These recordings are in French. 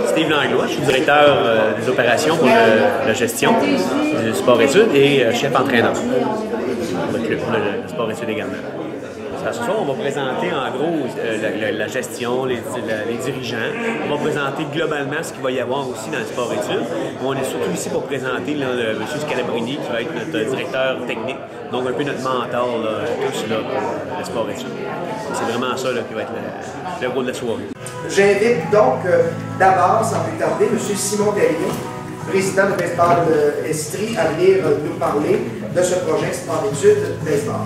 Steve Langlois, je suis directeur des opérations pour la gestion du sport-études et chef entraîneur pour le club, le sport-études également. Ce soir, on va présenter en gros la gestion, les dirigeants. On va présenter globalement ce qu'il va y avoir aussi dans le sport-études. On est surtout ici pour présenter là, M. Scalabrini, qui va être notre directeur technique, donc un peu notre mentor là, tous, là, pour le sport-études. C'est vraiment ça là, qui va être le rôle de la soirée. J'invite donc d'abord, sans plus tarder, M. Simon Terrien, président de Baseball Estrie, à venir nous parler de ce projet Sport-études baseball.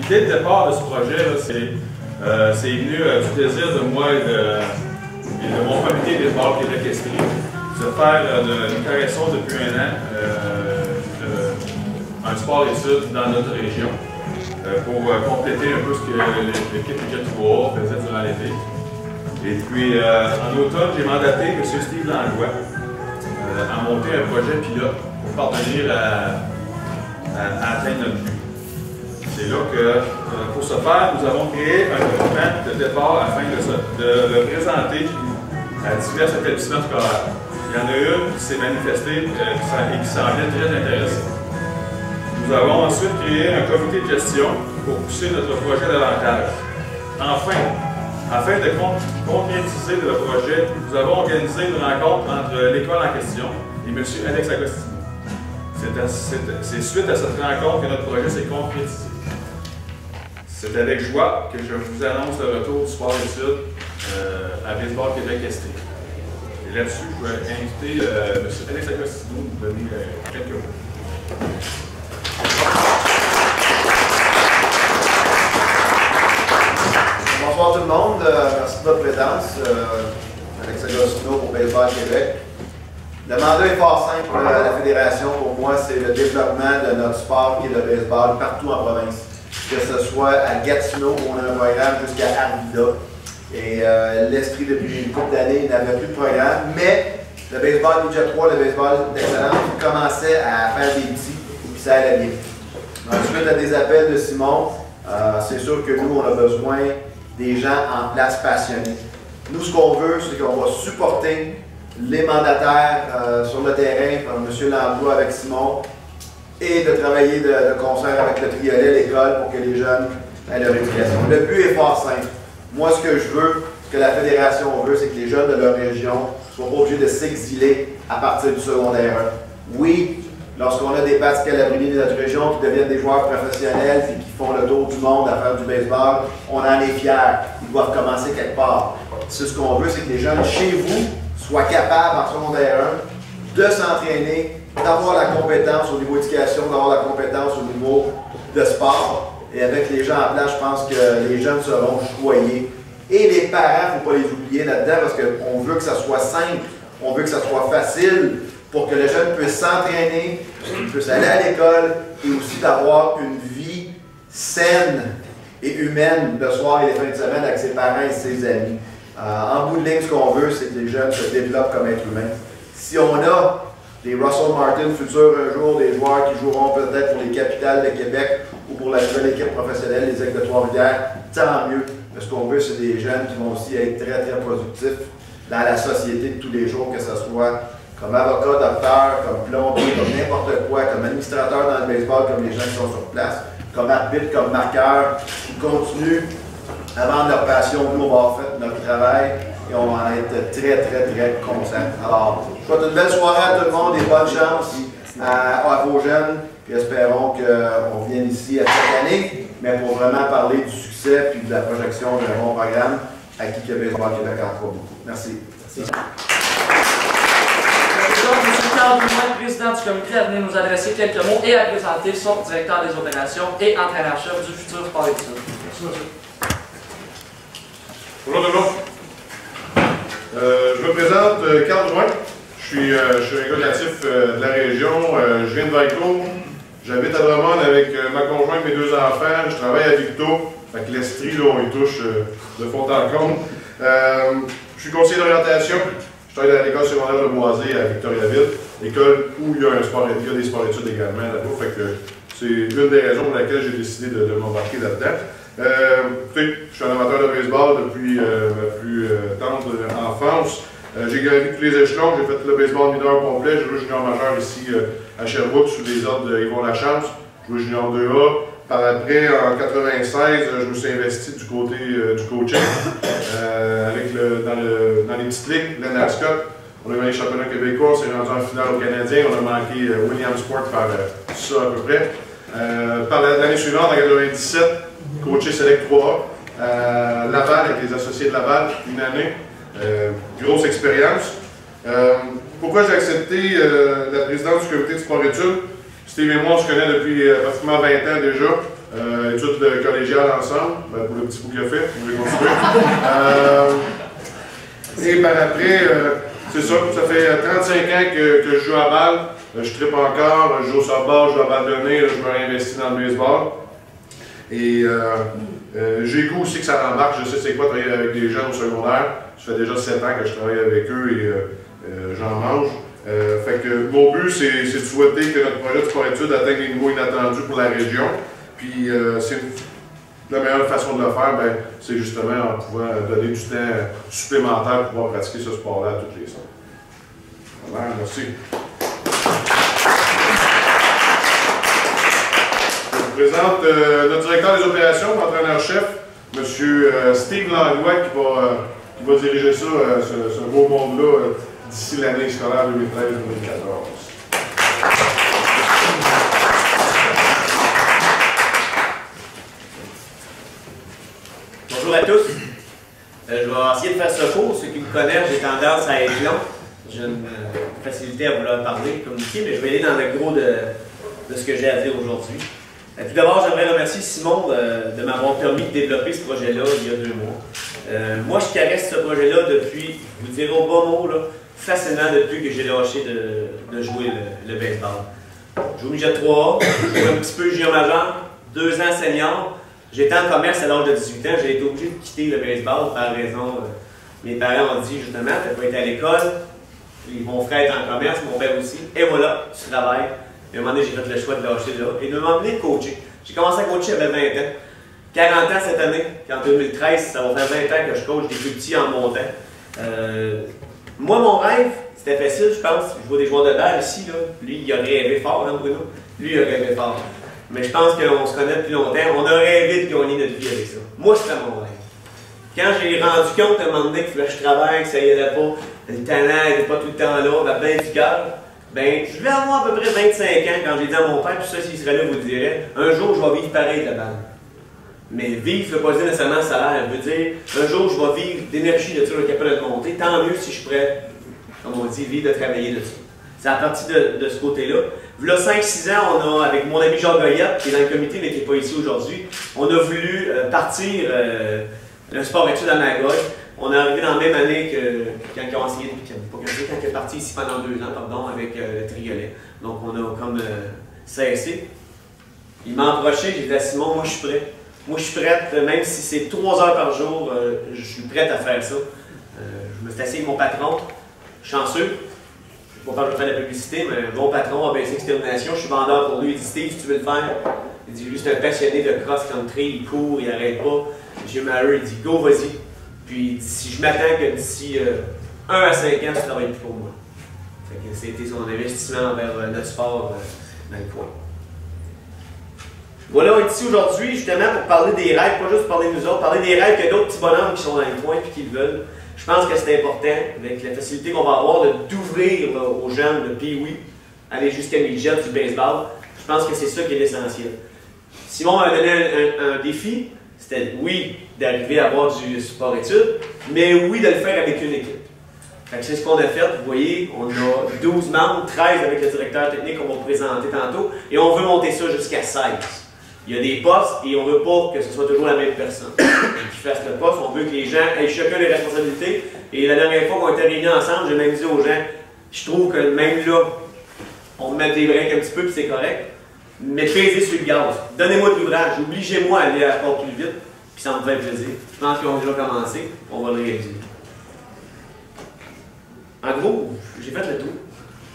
L'idée de départ de ce projet, c'est venu du plaisir de moi et de mon comité de baseball Québec Estrie de faire une correction depuis un an un sport-études dans notre région pour compléter un peu ce que l'équipe Midget 3 faisait durant l'été. Et puis en automne, j'ai mandaté M. Steve Langlois à monter un projet pilote pour parvenir à atteindre notre but. C'est là que, pour ce faire, nous avons créé un document de départ afin de le présenter à divers établissements scolaires. Il y en a une qui s'est manifestée et qui semblait très intéressante. Nous avons ensuite créé un comité de gestion pour pousser notre projet davantage. Enfin, afin de concrétiser le projet, nous avons organisé une rencontre entre l'école en question et M. Alex Agostino. C'est suite à cette rencontre que notre projet s'est concrétisé. C'est avec joie que je vous annonce le retour du sport-études à Baseball Québec Estrie. Et là-dessus, je vais inviter M. Alex Agostino à nous donner quelques mots. Bonsoir tout le monde, merci de votre présence. Alex Agostino pour Baseball Québec. Le mandat est fort simple à la Fédération. Pour moi, c'est le développement de notre sport qui est le baseball partout en province. Que ce soit à Gatineau, où on a un programme jusqu'à Arvida. Et l'Estrie, depuis une couple d'années, n'avait plus de programme. Mais le baseball Midget 3, le baseball d'excellence, commençait à faire des petits, puis ça allait bien. Ensuite, à des appels de Simon, c'est sûr que nous, on a besoin des gens en place passionnés. Nous, ce qu'on veut, c'est qu'on va supporter les mandataires sur le terrain, comme M. Langlois avec Simon, et de travailler de concert avec le triolet, l'école, pour que les jeunes aient leur éducation. Le but est fort simple. Moi, ce que je veux, ce que la Fédération veut, c'est que les jeunes de leur région ne soient pas obligés de s'exiler à partir du secondaire 1. Oui, lorsqu'on a des Pat Scalabrini de notre région qui deviennent des joueurs professionnels et qui font le tour du monde à faire du baseball, on en est fiers. Ils doivent commencer quelque part. Ce qu'on veut, c'est que les jeunes chez vous soient capables, en secondaire 1, de s'entraîner, d'avoir la compétence au niveau éducation, d'avoir la compétence au niveau de sport. Et avec les gens en place, je pense que les jeunes seront choyés. Et les parents, il ne faut pas les oublier là-dedans parce qu'on veut que ça soit simple, on veut que ça soit facile pour que le jeune puisse s'entraîner, qu'il puisse aller à l'école et aussi d'avoir une vie saine et humaine le soir et les fins de semaine avec ses parents et ses amis. En bout de ligne, ce qu'on veut, c'est que les jeunes se développent comme êtres humains. Si on a des Russell Martin futurs un jour, des joueurs qui joueront peut-être pour les capitales de Québec ou pour la nouvelle équipe professionnelle, les Aigles de Trois-Rivières, tant mieux. Mais ce qu'on veut, c'est des jeunes qui vont aussi être très, très productifs dans la société de tous les jours, que ce soit comme avocat, docteur, comme plombier, comme n'importe quoi, comme administrateur dans le baseball, comme les gens qui sont sur place, comme arbitre, comme marqueur, qui continuent à vendre leur passion. Nous, on va avoir fait notre travail et on va en être très, très, très conscients. Alors, je souhaite une belle soirée à tout le monde et bonne chance à vos jeunes. Puis espérons qu'on vienne ici à chaque année, mais pour vraiment parler du succès et de la projection d'un bon programme à qui que Baseball Québec en croit beaucoup. Merci. Merci. M. Carl Dumont, président du comité, à venir nous adresser quelques mots et à présenter son directeur des opérations et entraîneur-chef du futur sport-études. Merci, monsieur. Bonjour tout le monde. Je me présente Carl Dumont. Je suis un gars natif de la région. Je viens de Valcourt. J'habite à Drummond avec ma conjointe et mes deux enfants. Je travaille à Victo. Fait que l'Estrie, là, on y touche de fond en comble. Je suis conseiller d'orientation. Je travaille à l'école secondaire de Boisé à Victoriaville, l'école où il y a des sports-études également là-bas. Fait que c'est une des raisons pour laquelle j'ai décidé de m'embarquer là-dedans. Écoutez, je suis un amateur de baseball depuis ma plus tendre enfance. J'ai gravi tous les échelons, j'ai fait le baseball mineur complet, j'ai joué junior majeur ici à Sherbrooke sous les ordres d'Yvon Lachance, j'ai joué junior 2A. Par après, en 1996, je me suis investi du côté du coaching dans les petites ligues, le NASCOT. On a gagné le championnat québécois, on s'est rendu en finale au Canadien, on a manqué Williamsport par ça à peu près. Par l'année suivante, en 1997, coaché Select 3A, Laval, avec les associés de Laval, une année. Grosse expérience. Pourquoi j'ai accepté la présidence du comité de sport-études? Steve et moi, on se connaît depuis pratiquement 20 ans déjà. Études collégiales ensemble, pour le petit bout qu'il a fait, on va continuer. Et par après, c'est ça fait 35 ans que je joue à balle. Je trippe encore, je joue au softball, je joue à balle donnée, je me réinvestis dans le baseball. Et j'ai goût aussi que ça rembarque, je sais c'est quoi travailler avec des jeunes au secondaire. Ça fait déjà 7 ans que je travaille avec eux et j'en mange. Fait que mon but, c'est de souhaiter que notre projet de sport-études atteigne des niveaux inattendus pour la région. Puis c'est la meilleure façon de le faire, c'est justement en pouvant donner du temps supplémentaire pour pouvoir pratiquer ce sport-là à toutes les semaines. Voilà, merci. Je vous présente notre directeur des opérations, entraîneur-chef, M. Steve Langlois, qui va diriger ça, ce beau monde-là, d'ici l'année scolaire 2013-2014. Bonjour à tous. Je vais essayer de faire ce cours. Ceux qui me connaissent, j'ai tendance à être long. J'ai une facilité à vouloir parler, communiquer, mais je vais aller dans le gros de ce que j'ai à dire aujourd'hui. Tout d'abord, j'aimerais remercier Simon de m'avoir permis de développer ce projet-là il y a 2 mois. Moi, je caresse ce projet-là depuis, je vous dirai au bon mot, là, facilement depuis que j'ai lâché de jouer le baseball. Je joue au midget 3A, je joue un petit peu junior majeur, 2 ans senior. J'étais en commerce à l'âge de 18 ans, j'ai été obligé de quitter le baseball par raison. Mes parents ont dit justement, tu n'as pas été à l'école, mon frère est en commerce, mon père aussi, et voilà, tu travailles. Et à un moment donné, j'ai fait le choix de lâcher là et de m'emmener coacher. J'ai commencé à coacher, j'avais 20 ans. 40 ans cette année, en 2013, ça va faire 20 ans que je coach des plus petits en montant. Moi, mon rêve, c'était facile, je pense. Je vois des joueurs de balle ici, là. Lui, il a rêvé fort, hein, Bruno? Lui, il a rêvé fort. Mais je pense qu'on se connaît depuis longtemps. On a rêvé de gagner notre vie avec ça. Moi, c'était mon rêve. Quand j'ai rendu compte à un moment donné qu'il fallait que je travaille, que ça y allait pas, le talent n'était pas tout le temps là, ma pleine vigueur, je vais avoir à peu près 25 ans quand j'ai dit à mon père, puis ça, s'il serait là, vous le dirait, un jour, je vais vivre pareil de la balle. Mais vivre, ça ne veut pas dire nécessairement salaire. Ça veut dire, un jour, je vais vivre d'énergie de ça, je vais être capable de monter. Tant mieux si je suis prêt, comme on dit, vivre de travailler de ça. C'est à partir de ce côté-là. Là, 5-6 ans, on a, avec mon ami Jean Goyette, qui est dans le comité, mais qui n'est pas ici aujourd'hui, on a voulu partir le sport-études à Magog. On est arrivé dans la même année que quand ils ont essayé, quand il est parti ici pendant 2 ans, pardon, avec le Triolet. Donc, on a comme cessé. Il m'a approché, j'ai dit à Simon, moi, je suis prêt. Moi, je suis prête, même si c'est 3 heures par jour, je suis prête à faire ça. Je me suis assis avec mon patron, chanceux. Je ne vais pas faire de la publicité, mais mon patron a baissé extermination. Je suis vendeur pour lui. Il dit, Steve, si tu veux le faire, il dit, lui, c'est un passionné de cross-country, il court, il n'arrête pas. J'ai Mary, il dit, go, vas-y. Puis, il dit, si je m'attends que d'ici 1 à 5 ans, tu ne travailles plus pour moi. C'était son investissement vers notre sport dans le coin. Voilà, on est ici aujourd'hui justement pour parler des rêves, pas juste parler de nous autres, parler des rêves qu'il y a d'autres petits bonhommes qui sont dans le coin et qui le veulent. Je pense que c'est important, avec la facilité qu'on va avoir, d'ouvrir aux jeunes de Pee-Wee, aller jusqu'à midget du baseball. Je pense que c'est ça qui est l'essentiel. Simon m'a donné un défi, c'était oui, d'arriver à avoir du sport-études, mais oui, de le faire avec une équipe. C'est ce qu'on a fait, vous voyez, on a 12 membres, 13 avec le directeur technique qu'on va présenter tantôt, et on veut monter ça jusqu'à 16. Il y a des postes et on ne veut pas que ce soit toujours la même personne qui fasse le poste. On veut que les gens aient chacun des responsabilités. Et la dernière fois qu'on était réunis ensemble, j'ai même dit aux gens, je trouve que même là, on met des breaks un petit peu puis c'est correct, mais pesez sur le gaz. Donnez-moi de l'ouvrage, obligez-moi à aller encore plus vite, puis ça me fait plaisir. Je pense qu'on a déjà commencé, on va le réaliser. En gros, j'ai fait le tour.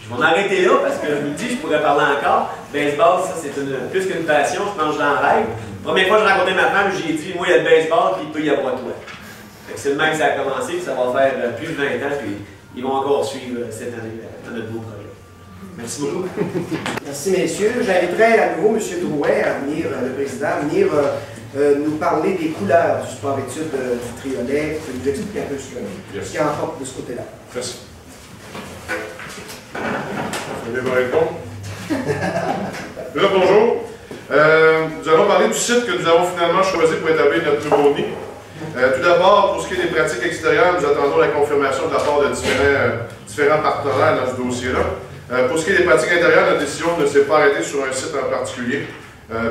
Je vais m'arrêter là parce que je vous dis, je pourrais parler encore. baseball, ça, c'est plus qu'une passion, je pense que j'en rêve. La première fois que j'ai rencontré ma femme, j'ai dit, moi, il y a le baseball, puis il peut y avoir toi. C'est le même que ça a commencé, puis ça va faire plus de 20 ans, puis ils vont encore suivre cette année dans notre beau projet. Merci beaucoup. Merci, messieurs. J'inviterai à nouveau M. Drouin à venir, le président, à venir nous parler des couleurs du sport-études du triolet, et nous expliquer un peu ce qu'il en porte de ce côté-là. Merci. Vous allez me répondre? Là, bonjour. Nous allons parler du site que nous avons finalement choisi pour établir notre nouveau nid. Tout d'abord, pour ce qui est des pratiques extérieures, nous attendons la confirmation de la part de différents partenaires dans ce dossier-là. Pour ce qui est des pratiques intérieures, notre décision ne s'est pas arrêtée sur un site en particulier.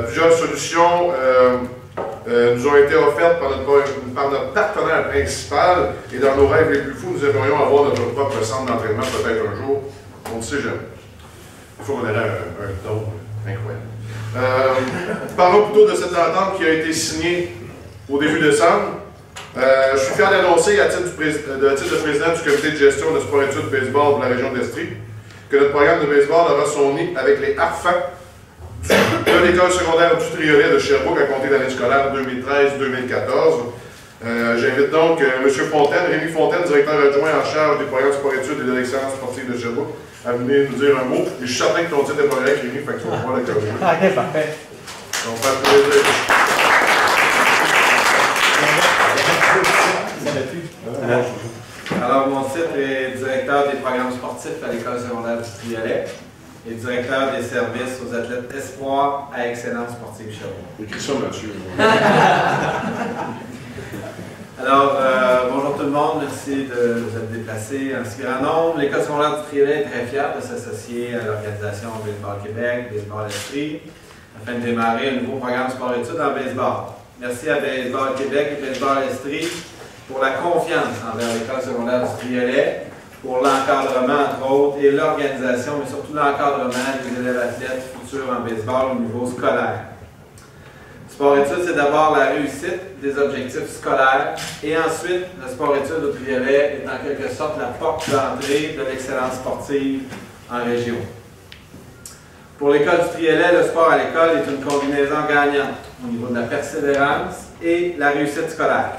Plusieurs solutions nous ont été offertes par notre partenaire principal et dans nos rêves les plus fous, nous aimerions avoir notre propre centre d'entraînement peut-être un jour. On ne sait jamais. Il faut qu'on ait un don incroyable. Parlons plutôt de cette entente qui a été signée au début décembre. Je suis fier d'annoncer, à titre de président du comité de gestion de sport-études baseball de la région d'Estrie, que notre programme de baseball aura son nid avec les Harfans de l'école secondaire du Triolet de Sherbrooke à compter de l'année scolaire 2013-2014. J'invite donc M. Fontaine, Rémi Fontaine, directeur adjoint en charge des programmes sport-études et de l'excellence sportive de Sherbrooke, à venir nous dire un mot. Et je suis certain que ton titre est pas correct, Rémi, fait que tu vas pouvoir le corriger. Ok, parfait. Donc, faire plaisir. Alors, mon titre est directeur des programmes sportifs à l'école secondaire du Triolet et directeur des services aux athlètes espoirs à Excellence sportive Sherbrooke. Écris ça, Mathieu. Alors, bonjour tout le monde, merci de vous être déplacés en si grand nombre. L'école secondaire du Triolet est très fière de s'associer à l'organisation Baseball Québec, Baseball Estrie, afin de démarrer un nouveau programme sport-études en baseball. Merci à Baseball Québec et Baseball Estrie pour la confiance envers l'école secondaire du Triolet, pour l'encadrement entre autres et l'organisation, mais surtout l'encadrement des élèves athlètes futurs en baseball au niveau scolaire. Sport-études, c'est d'abord la réussite des objectifs scolaires et ensuite, le sport-études au Triolet est en quelque sorte la porte d'entrée de l'excellence sportive en région. Pour l'école du Triolet, le sport à l'école est une combinaison gagnante au niveau de la persévérance et la réussite scolaire.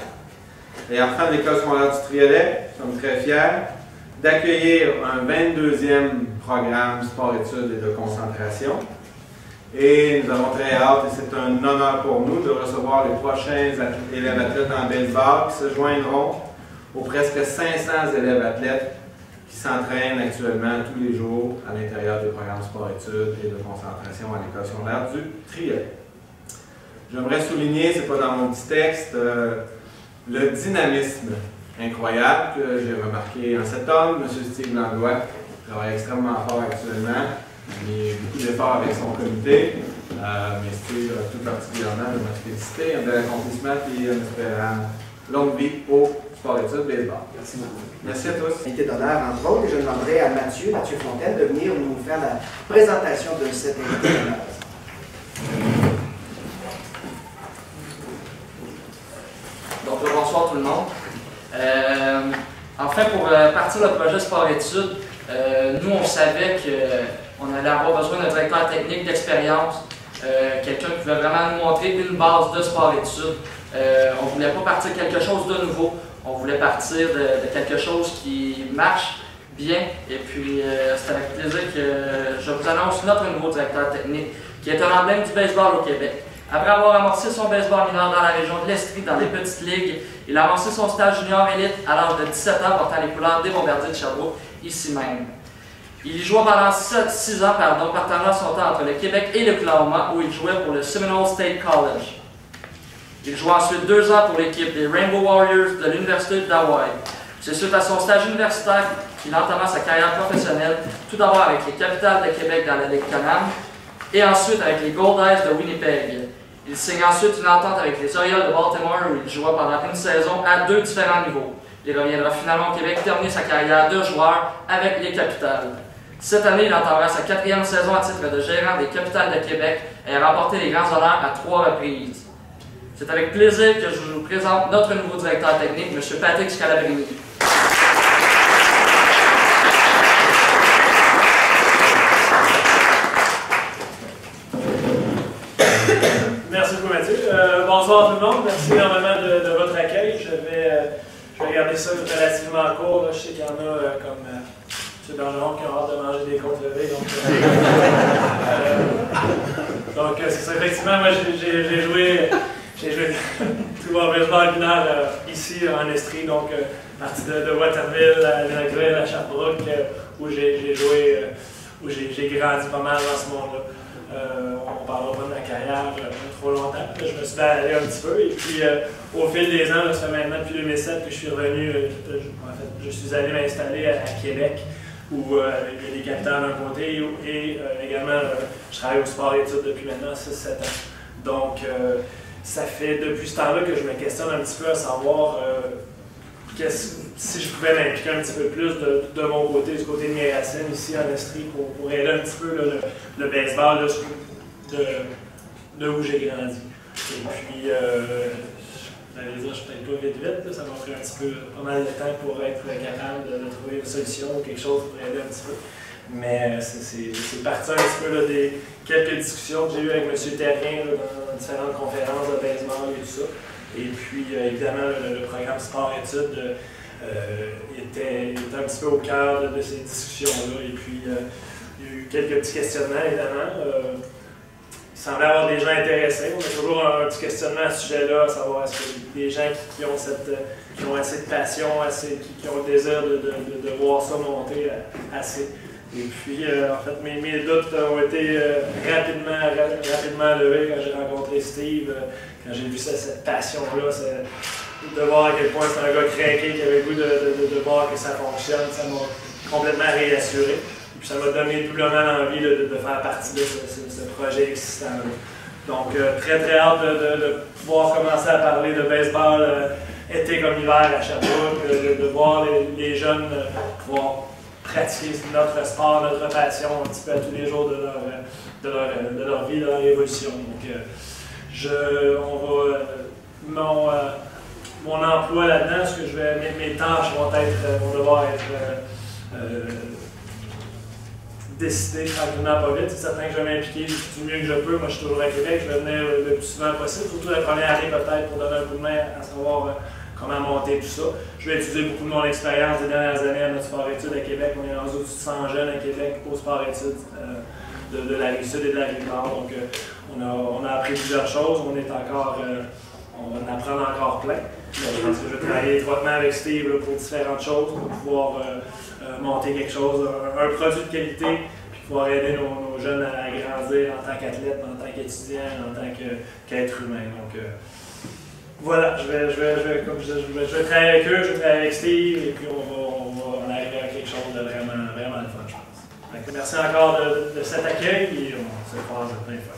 Et enfin, l'école secondaire du Triolet, nous sommes très fiers d'accueillir un 22e programme sport-études et de concentration. Et nous avons très hâte, et c'est un honneur pour nous, de recevoir les prochains élèves athlètes en baseball qui se joindront aux presque 500 élèves athlètes qui s'entraînent actuellement tous les jours à l'intérieur des programmes sport-études et de concentration à l'école secondaire du Triolet. J'aimerais souligner, ce n'est pas dans mon petit texte, le dynamisme incroyable que j'ai remarqué en cet homme, M. Steve Langlois, qui travaille extrêmement fort actuellement. Il y a beaucoup d'efforts avec son comité, mais Steve, tout particulièrement, je me féliciter, un bel accomplissement et en espérant longue vie au sport-études baseball. Merci beaucoup. Merci à tous. Invité d'honneur, entre autres, et je demanderai à Mathieu Fontaine, de venir nous faire la présentation de cet invité d'honneur. Donc, bonsoir tout le monde. Enfin, pour partir le projet sport-études, nous, on savait qu'on allait avoir besoin d'un directeur technique d'expérience, quelqu'un qui pouvait vraiment nous montrer une base de sport-études. On ne voulait pas partir de quelque chose de nouveau, on voulait partir de quelque chose qui marche bien. Et puis, c'est avec plaisir que je vous annonce notre nouveau directeur technique, qui est un emblème du baseball au Québec. Après avoir amorcé son baseball mineur dans la région de l'Estrie, dans les petites ligues, il a amorcé son stage junior élite à l'âge de 17 ans, portant les couleurs des Bombardiers de Sherbrooke, ici même. Il y joua pendant 6 ans, partageant son temps entre le Québec et l'Oklahoma, où il jouait pour le Seminole State College. Il joua ensuite 2 ans pour l'équipe des Rainbow Warriors de l'Université d'Hawaï. C'est suite à son stage universitaire qu'il entama sa carrière professionnelle, tout d'abord avec les Capitals de Québec dans la Ligue Canam, et ensuite avec les Gold Eyes de Winnipeg. Il signe ensuite une entente avec les Orioles de Baltimore où il joua pendant une saison à 2 différents niveaux. Il reviendra finalement au Québec terminer sa carrière de joueur avec les Capitals. Cette année, il entamera sa 4e saison à titre de gérant des Capitals de Québec et a remporté les grands honneurs à 3 reprises. C'est avec plaisir que je vous présente notre nouveau directeur technique, M. Patrick Scalabrini. Salut, bonsoir tout le monde. Merci énormément de votre accueil. Je vais garder ça relativement court. Là. Je sais qu'il y en a comme M. Bergeron qui ont hâte de manger des côtes levées. Donc c'est ça. Effectivement, moi j'ai joué tout mon baseball mineur ici en Estrie, donc partie de Waterville, à Lennoxville, à Sherbrooke, où j'ai joué, où j'ai grandi pas mal dans ce monde-là. On parlera pas de ma carrière trop longtemps. Je me suis baladé un petit peu et puis au fil des ans, ça fait maintenant depuis 2007 que je suis revenu, en fait, je suis allé m'installer à Québec où il y a des capitales d'un côté et également je travaille au sport études depuis maintenant 6-7 ans. Donc ça fait depuis ce temps-là que je me questionne un petit peu à savoir si je pouvais m'impliquer un petit peu plus de mon côté, du côté de mes racines ici en Estrie, pour aider un petit peu là, le baseball de où j'ai grandi. Et puis, j'allais dire, je suis peut-être pas vite, ça m'a pris un petit peu pas mal de temps pour être capable de trouver une solution ou quelque chose pour aider un petit peu. Mais c'est parti un petit peu là, des quelques discussions que j'ai eues avec M. Terrien là, dans différentes conférences de baseball et tout ça. Et puis, évidemment, le programme sport-études était un petit peu au cœur de ces discussions-là. Et puis, il y a eu quelques petits questionnements, évidemment. Il semblait y avoir des gens intéressés. On a toujours un petit questionnement à ce sujet-là, à savoir est-ce que des gens qui ont assez de passion, qui ont le désir de voir ça monter assez. Et puis, en fait, mes doutes ont été rapidement levés quand j'ai rencontré Steve, quand j'ai vu cette passion-là, de voir à quel point c'est un gars craqué qui avait le goût de voir que ça fonctionne, ça m'a complètement réassuré. Et puis ça m'a donné doublement l'envie de faire partie de ce projet existant-là. Donc, très hâte de pouvoir commencer à parler de baseball été comme hiver à Sherbrooke, de voir les jeunes pouvoir pratiquer notre sport, notre passion un petit peu à tous les jours de leur vie, de leur évolution. Donc, mon emploi là-dedans, mes tâches vont devoir être décidées tranquillement pas vite. C'est certain que je vais m'impliquer du mieux que je peux. Moi, je suis toujours à Québec, je vais venir le plus souvent possible, surtout la première année peut-être pour donner un coup de main à savoir comment monter tout ça. Je vais utiliser beaucoup de mon expérience des dernières années à notre sport-études à Québec. On est rendu au-dessus de 100 jeunes à Québec au sport-études de la Rive-Sud et de la Rive-Nord. Donc, on a appris plusieurs choses. On va en apprendre encore plein. Je pense que je vais travailler étroitement avec Steve là, pour différentes choses, pour pouvoir monter quelque chose, un produit de qualité, puis pouvoir aider nos jeunes à grandir en tant qu'athlète, en tant qu'étudiant, en tant qu'être humain. Donc, voilà, je vais travailler avec eux, je vais travailler avec Steve, et puis on va arriver à quelque chose de vraiment le fun, je pense. Donc, merci encore de cet accueil, et on se croise plein de fois.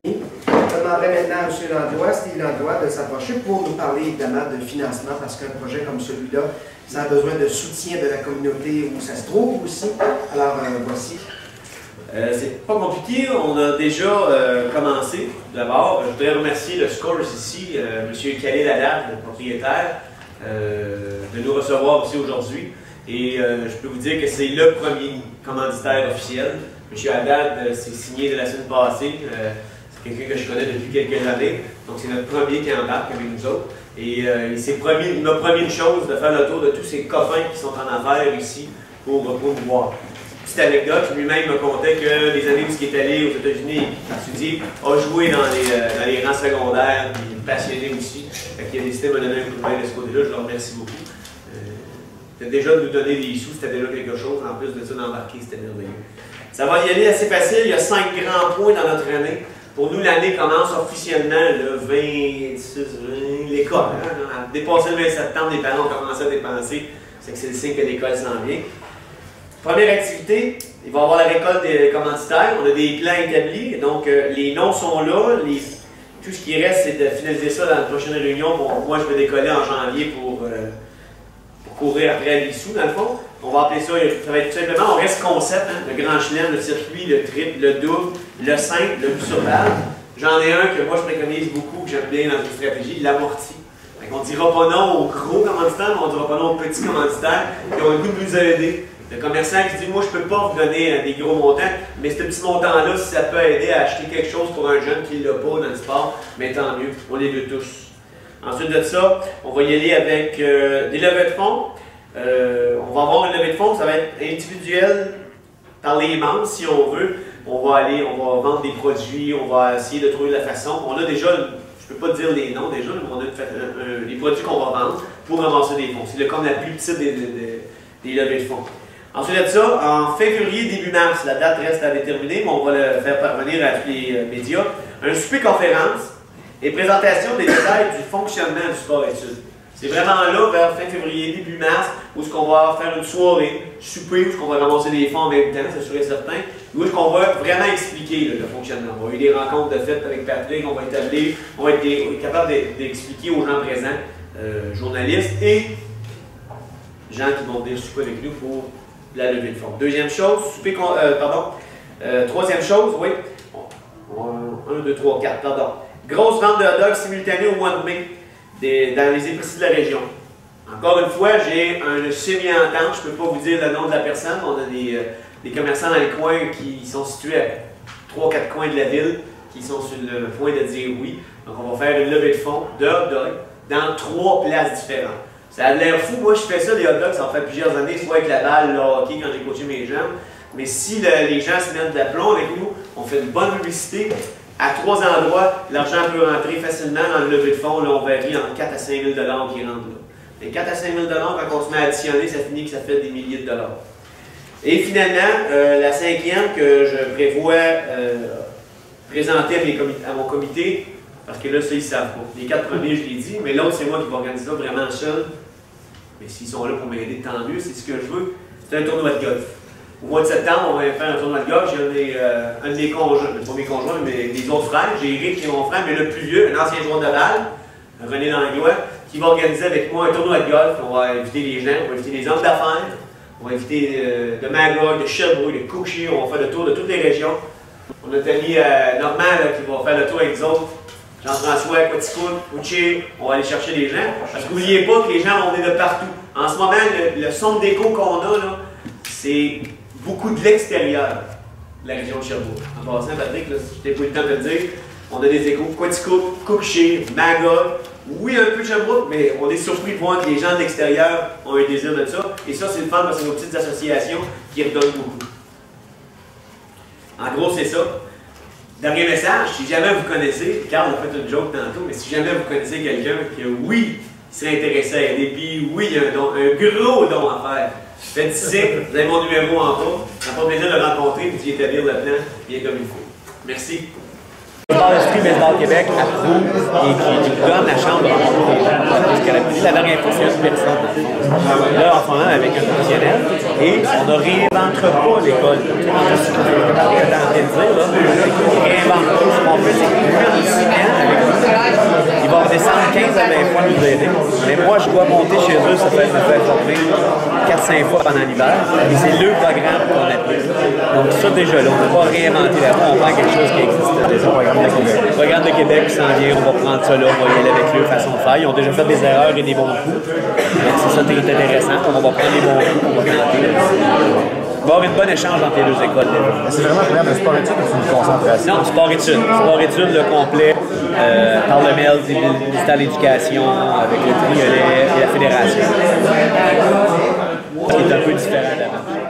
Je demanderai maintenant à M. Landois, Steve Landois, de s'approcher pour nous parler évidemment de financement, parce qu'un projet comme celui-là, ça a besoin de soutien de la communauté où ça se trouve aussi. Alors, voici. C'est pas compliqué, on a déjà commencé. D'abord, je voudrais remercier le Scores ici, M. Khalil Haddad, le propriétaire, de nous recevoir aussi aujourd'hui. Et je peux vous dire que c'est le premier commanditaire officiel. M. Haddad s'est signé de la semaine passée. C'est quelqu'un que je connais depuis quelques années. Donc c'est notre premier qui embarque avec nous autres. Et il m'a promis une chose, de faire le tour de tous ces copains qui sont en affaires ici pour nous voir. Petite anecdote, lui-même me contait que les années où il est allé aux États-Unis, il étudié, a joué dans les rangs secondaires, puis il est passionné aussi. Fait qu'il a décidé de me donner un coup de main de ce côté-là, je le remercie beaucoup. Déjà de nous donner des sous, c'était déjà quelque chose, en plus de ça d'embarquer, c'était merveilleux. Ça va y aller assez facile, il y a 5 grands points dans notre année. Pour nous, l'année commence officiellement le 26, l'école. Hein, dépasser le 20 septembre, les parents ont commencé à dépenser, c'est que c'est le signe que l'école s'en vient. Première activité, il va y avoir la récolte des commanditaires. On a des plans établis, donc les noms sont là. Tout ce qui reste, c'est de finaliser ça dans la prochaine réunion. Bon, moi, je vais décoller en janvier pour courir après les sous, dans le fond. On va appeler ça, ça va être tout simplement, on reste concept, hein, le grand chelem, le circuit, le triple, le double, le simple, le but sur balle. J'en ai un que moi je préconise beaucoup, que j'aime bien dans une stratégie, l'amorti. On ne dira pas non aux gros commanditaires, mais on ne dira pas non aux petits commanditaires qui ont le goût de nous aider. Le commerçant qui se dit, moi, je ne peux pas vous donner des gros montants, mais ce petit montant-là, si ça peut aider à acheter quelque chose pour un jeune qui ne l'a pas dans le sport, mais tant mieux, on les veut tous. Ensuite de ça, on va y aller avec des levées de fonds. On va avoir une levée de fonds, ça va être individuel par les membres, si on veut. On va vendre des produits, on va essayer de trouver la façon. On a déjà, je ne peux pas dire les noms déjà, mais on a les produits qu'on va vendre pour ramasser des fonds. C'est comme la plus petite des levées de fonds. Ensuite de ça, en fin février, début mars, la date reste à déterminer, mais on va le faire parvenir à tous les médias. Un souper-conférence et présentation des détails du fonctionnement du sport-études. C'est vraiment là, vers fin février, début mars, où est-ce qu'on va faire une soirée, souper, où est-ce qu'on va ramasser des fonds en même temps, c'est sûr et certain, où est-ce qu'on va vraiment expliquer le fonctionnement. On va avoir eu des rencontres de fait avec Patrick, on va être capable d'expliquer aux gens présents, journalistes et gens qui vont venir souper avec nous pour la levée de fonds. Deuxième chose, troisième chose, oui. 1, 2, 3, 4, pardon. Grosse vente de hot dogs simultanée au mois de mai dans les épiceries de la région. Encore une fois, j'ai un semi-entente, je ne peux pas vous dire le nom de la personne. On a des commerçants dans les coins qui sont situés à 3-4 coins de la ville, qui sont sur le point de dire oui. Donc on va faire une levée de fonds de hot dogs dans 3 places différentes. Ça a l'air fou, moi je fais ça, les hot dogs, ça fait plusieurs années, soit avec la balle, le hockey, quand j'ai coaché mes jeunes. Mais si les gens se mettent d'aplomb avec nous, on fait une bonne publicité. À 3 endroits, l'argent peut rentrer facilement dans le levée de fonds. Là, on varie entre 4 à 5 000 $ qui rentrent là. Et 4 à 5 000 $, quand on se met à additionner, ça finit que ça fait des milliers de dollars. Et finalement, la cinquième que je prévois présenter à mon comité, parce que là, ça, ils ne savent pas. Les 4 premiers, je l'ai dit, mais l'autre, c'est moi qui vais organiser ça vraiment seul. Mais s'ils sont là pour m'aider, tant mieux, c'est ce que je veux. C'est un tournoi de golf. Au mois de septembre, on va faire un tournoi de golf. J'ai un de mes conjoints, pas mes conjoints, mais des autres frères. J'ai Eric qui est mon frère, mais le plus vieux, un ancien joueur de balle, René Langlois, qui va organiser avec moi un tournoi de golf. On va inviter les gens, on va inviter les hommes d'affaires, on va inviter de Magog, de Sherbrooke, de Couchier. On va faire le tour de toutes les régions. On a ami Normand là, qui va faire le tour avec nous autres. Jean-François, Quaticook, Couchier, on va aller chercher les gens. Parce qu'oubliez pas que les gens vont venir de partout. En ce moment, le centre d'écho qu'on a, là, c'est beaucoup de l'extérieur de la région de Sherbrooke. En passant, Patrick, là, si je n'ai pas eu le temps de te dire, on a des échos Quaticook, Couchier, Magog, oui, un peu de Sherbrooke, mais on est surpris de voir que les gens de l'extérieur ont un désir de ça. Et ça, c'est le fun parce que c'est nos petites associations qui redonnent beaucoup. En gros, c'est ça. Dernier message, si jamais vous connaissez, Carl a fait une joke tantôt, mais si jamais vous connaissez quelqu'un qui, oui, serait intéressé à aider, puis oui, il y a un don, un gros don à faire, faites signe, vous avez mon numéro en bas, ça me fait plaisir de le rencontrer, puis d'y établir le plan bien comme il faut. Merci. Le Sport-Esprit Baseball Québec approuve et qui donne la chance de rencontrer. Parce qu'elle a dit la dernière fois, c'est une personne. Là, en ce moment, avec un professionnel, et on ne réinvente pas l'école. On est en train de dire, là, on réinvente pas. Ce qu'on fait, c'est qu'on fait un ciment avec nous. Ils vont descendre 15 à 20 fois nous aider. Mais moi, je dois monter chez eux, ça fait me faire former 4-5 fois pendant l'hiver. Et c'est le programme qu'on applique. Donc ça, déjà là, on ne peut pas réinventer la voie, on prend quelque chose qui existe déjà. Le programme de Québec qui s'en vient, on va prendre ça là, on va y aller avec eux, façon de faire. Ils ont déjà fait des erreurs et des bons coups. Donc c'est ça qui est intéressant. On va prendre les bons coups, on va planter. Il va y avoir une bonne échange entre les deux écoles. C'est vraiment un programme de sport-études ou c'est une concentration? Non, sport-études. Sport-études, le complet, par le MEL, le ministère de l'Éducation, avec le Triolet et la Fédération. Ce qui est un peu différent d'avant.